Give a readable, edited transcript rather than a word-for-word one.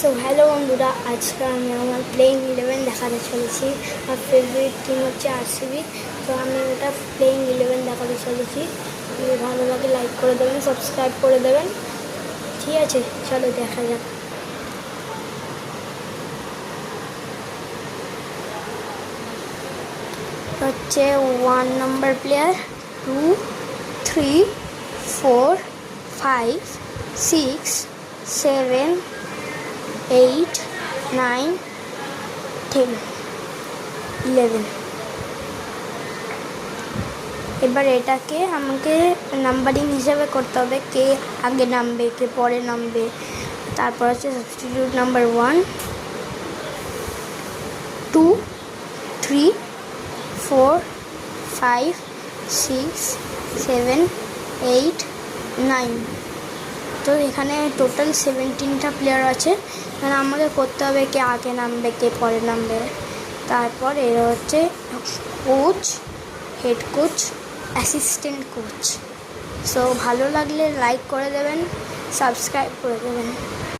So hello বন্ধুরা, আজকে আমি আমার প্লেইং 11 দেখাতে চলেছি। আমার ফেভারিট টিম হচ্ছে আরসিবি। তো আমি ওটা প্লেইং 11 দেখাতে চলেছি। যদি ভালো লাগে লাইক করে দেবেন, সাবস্ক্রাইব করে দেবেন। ঠিক আছে, চলো দেখা যাক। হচ্ছে 1 নম্বর প্লেয়ার, 2, 3, 4, 5, 6, 7, 8, 9, 10, 11। এবার এটাকে আমাকে নাম্বারিং হিসাবে করতে হবে, কে আগে নামবে কে পরে নামবে। তারপর হচ্ছে সাবস্টিটিউট নাম্বার 1, 2, 3, 4, 5, 6, 7, 8, 9। তো এখানে টোটাল 17টা প্লেয়ার আছে। এখানে আমাকে করতে হবে কে আগে নামবে কে পরে নামবে। তারপর এর হচ্ছে coach, head coach, assistant coach. So ভালো লাগলে লাইক করে দেবেন, সাবস্ক্রাইব করে দেবেন।